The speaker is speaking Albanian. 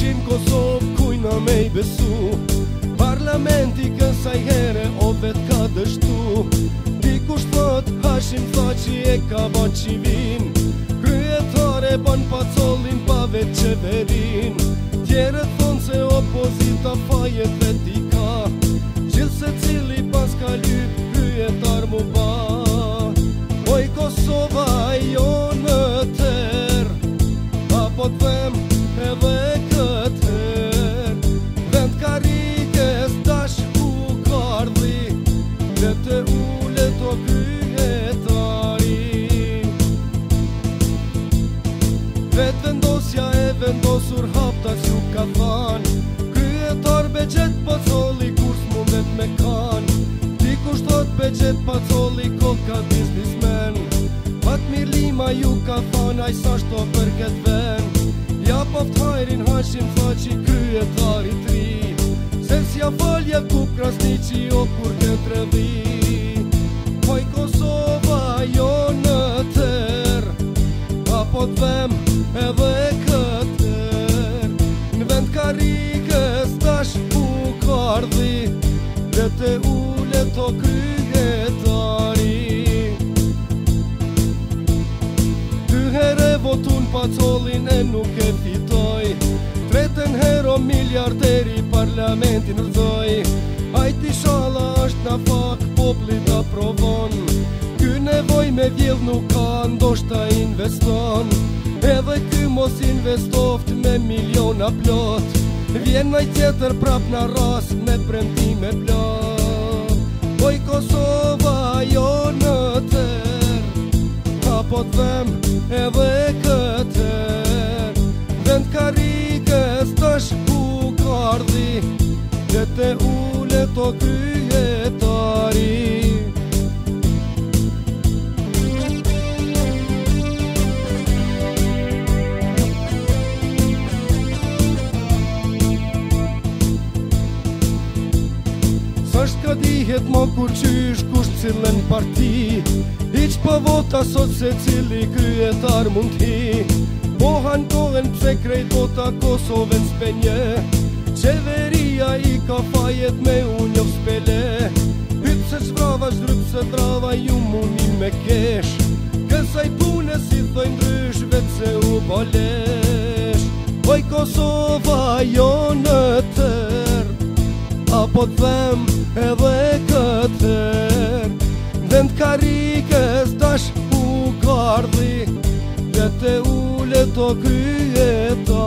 rinë Kosovë kujna me I besu. Parlamenti kësaj here o vet ka dështu. Dikush thot Hashim Thaçi e ka ban qivin, kryetare ban pacollin pa vet qeverin. Tjerët thonë se opozita fajet vet I ka, gjithë se cili pas ka lyp kryetar mu ba. Oj Kosova jo në ter, apo t'vem edhe këtër, vend karikes dash ku kardhi, dhe të ullet o kryetari. Vet vendosja e vendosur haptas ju ka than, kryetar Begjet Pacolli kur s'mundet me kan. Dikush thot Begjet Pacolli koka biznismen, Fatmir Lima ju ka than aj sa shto për ket ven. Ja poft hajrin Hashim Thaçi kryetari tri, se s'ja falje ku Krasniqi o kur këtë rëdhi. Poj Kosova jo në ter, apo t'vem edhe këtër, në vend karikës tash u kardhi, dhe te ullet o kryetari. Dy here votun Pacollin e nuk e fitoj, tretën hero miljarderi parlamentin rëzoj. Ajti shala është na fak, poplit aprovon, ky nevoj me vjedh nuk ka, ndoshta investon. Edhe ky mos investoft me miliona plot, vjen naj tjetër prap na ras me premtime plot. Oj Kosova jo në ter, apo t'vem edhe këtër, vend karikës tash ku kardhi, dhe te ullet o kryetari. S'është ka dihet mo kur qysh kusht cilën parti, hiq pa vota sot se cili kryetar mund hi. Po hankohen pse krejt vota Kosovën s'penje, qeveria I ka fajet me unjov s'pele. Hyp se çvrava zhryp se drava ju muni me kesh, kësaj pune si thoj ndrysh vet se u balesh. Oj Kosova jo në ter, apo t'vem edhe këtër, vend karikës dash u kardhi, dhe te ullet o kryetari.